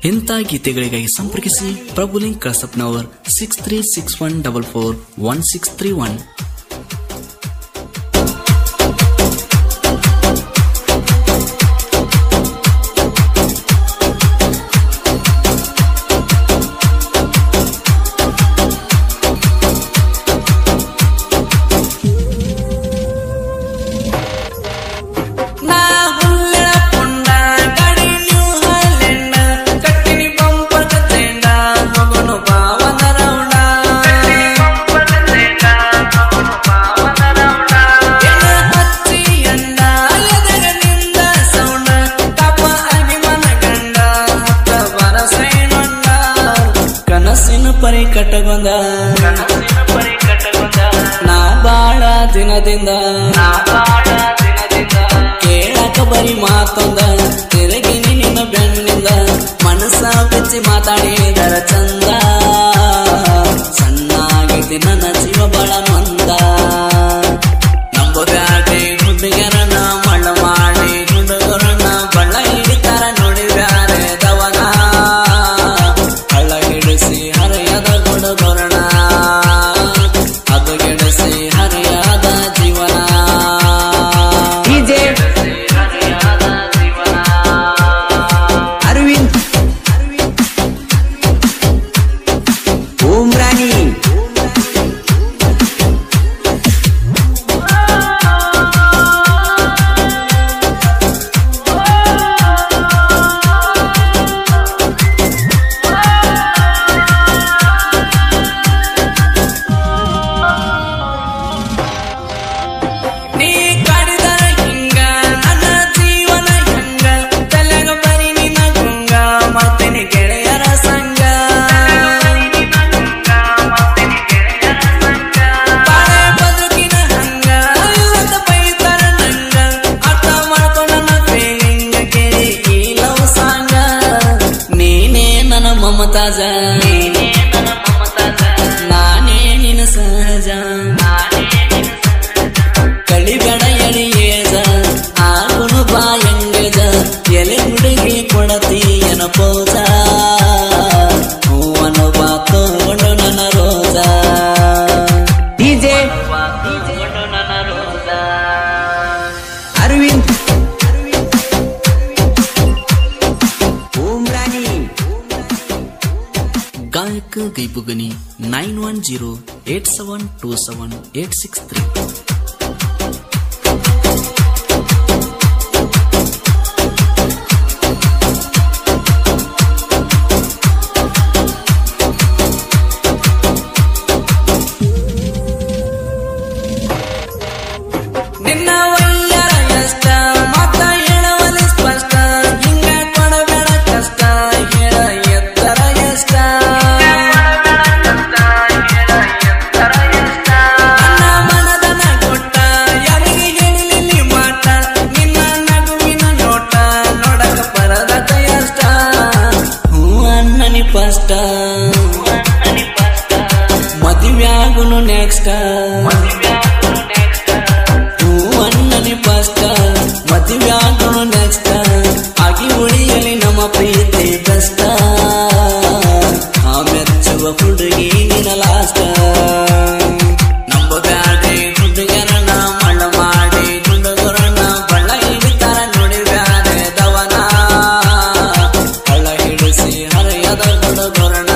ಇಂಥ ಗೀತೆಗಳಿಗಾಗಿ ಸಂಪರ್ಕಿಸಿ ಪ್ರಭುಲಿಂಗ್ ಕಳಸಪ್ನವರ್ 6361441631. ಪರಿ ಕಟ್ಟಗೊಂದ ನಾ ಬಾಳ ದಿನದಿಂದ ಕೇಳಕ ಬರಿ ಮಾತೊಂದ ತಿರುಗಿನಿ ನಿನ್ನ ಬೆನ್ನಿಂದ ಮನಸ್ಸ ಬೆಚ್ಚಿ ಮಾತಾಡಿದರ ಚಂದ ಸಣ್ಣಾಗಿದ್ದಿ ನನ್ನ ಜೀವ ಬಾಳ ಮಂದ ನಂಬುದಾಗೆ ಹುಡುಗರನ್ನ ಮಳ್ಳ ಮಾಡಿ ಹುಡುಗರನ್ನ ಬಳ್ಳ ಹಿಡಿತಾರ ನೋಡಿದ್ಯಾರೆ ದವನ ಹಳ್ಳ ಹಿಡಿಸಿ ಹರಿಯದ ಗುಡುಗೊರಣ ಅದು ಗಿಡಿಸಿ ಹರಿಯದ ಜೀವನ ಅರವಿಂದ್ ಓಮ್ರಾಣಿ ನೀ ಕಾಡಿದರ ಹಿಂಗ ನನ್ನ ಜೀವನ ಹೆಂಗ ತಲೆಗ ಬರಿ ನಿನ್ನ ಗುಂಗ ಮಾಡ್ತೇನೆ ಗೆಳೆಯರ ಸಂಗ ಬಾಳೆ ಬದುಕಿನ ಹಂಗ ಇವತ್ತ ಬೈತಾರ ನಂಗ ಅರ್ಥ ಮಾಡ್ಕೊ ನನ್ನ ಫೀಲಿಂಗ ಕೇಳಿ ಈ ಲವ್ ಸಾಂಗ ನೀನೇ ನನ್ನ ಮಮತಾಜ ನಾನೇ ನಿನ್ನ ಸಹಜ ಕಳಿಬೇಡ ಎಳಿ ಏಜ ಆಗುನು ಬಾಯಂಗಜ ಎಲೆ ಹುಡುಗಿ ಕೊಡತಿ ಎನ ಪೋಜ ಹೂವನು ಬಾತುಕೊಂಡು ನನ್ನ ರೋಜ ಡಿಜೆ ನನ್ನ ರೋಜ ಅರವಿಂದ್ ಓಮ್ರಾಣಿ ಗಾಯಕ ಗೈಬುಗನಿ 9108727863. ನಿನ್ನ ವಯ್ಯಾರ ಎಷ್ಟ ಮತ ಹೇಳವಲ್ಲಿ ಸ್ಪಷ್ಟ ಹಿಂಗ ಕೊಡಬೇಡ ಕಷ್ಟ ಹೇಳ ಎತ್ತರ ಎಷ್ಟ ನನ್ನ ಮನದನ ಕೊಟ್ಟ ಯಾರಿಗೆ ಹೇಳಿಲಿ ಮಾಟ ನಿನ್ನ ನಗುವಿನ ನೋಟ ನೋಡಕ ಪರದತ ಎಷ್ಟ ಹೂ ಅನ್ನನಿ ಫಸ್ಟ್ ಮದುವ್ಯಾಗುನು ನೆಕ್ಸ್ಟ್ ಹೂ ಅನ್ನನಿ ಫಸ್ಟ್ ಮದುವ್ಯಾಗುನು ನೆಕ್ಸ್ಟ್ ಆಗಿ ಉಳಿಯಲಿ ನಮ್ಮ ಪ್ರೀತಿ ಬೆಸ್ಟ್ ಆ ಮೆಚ್ಚುವ ಹುಡುಗಿ ನಿನ್ನ ಲಾಸ್ಟ್ ನಂಬುದಾಗೆ ಹುಡುಗರನ್ನ ಮಳ್ಳ ಮಾಡಿ ಹುಡುಗರನ್ನ ಬಳ್ಳ ಹಿಡಿತಾರ ನೋಡಿದ್ಯಾರೆ ದವನ ಹಳ್ಳ ಹಿಡಿಸಿ ಹರಿಯದ ಗುಡುಗೊರಣ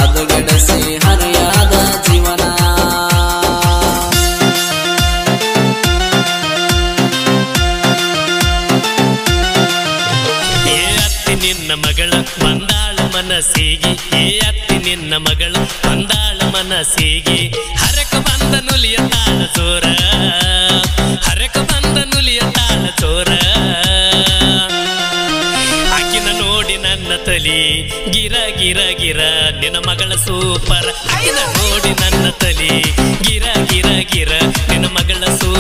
ಅದು ಗಿಡಿಸಿ ಹರಿಯದ ಜೀವನ ಏ ಅತ್ತಿ ನಿನ್ನ ಮಗಳ ಬಂದಾಳ ಮನಸ್ಸಿಗೆ ಏ ಅತ್ತಿ ನಿನ್ನ ಮಗಳ ಬಂದಾಳ ಮನಸ್ಸಿಗೆ ಹರಕ ಬಂದ ನುಲಿಯ ತಾಳ ಚೋರ ಹರಕ ಬಂದ ನುಲಿಯ ತಾಳ ಚೋರ ಆಕಿನ ನೋಡಿ ನನ್ನ ತಲಿ ಗಿರ ಗಿರ ಗಿರ ನಿನ್ನ ಮಗಳ ಸೂಪರ್ ಆಕಿನ ನೋಡಿ ನನ್ನ ತಲಿ ಗಿರ ಗಿರ ಗಿರ ನಿನ್ನ ಮಗಳ ಸೂಪರ್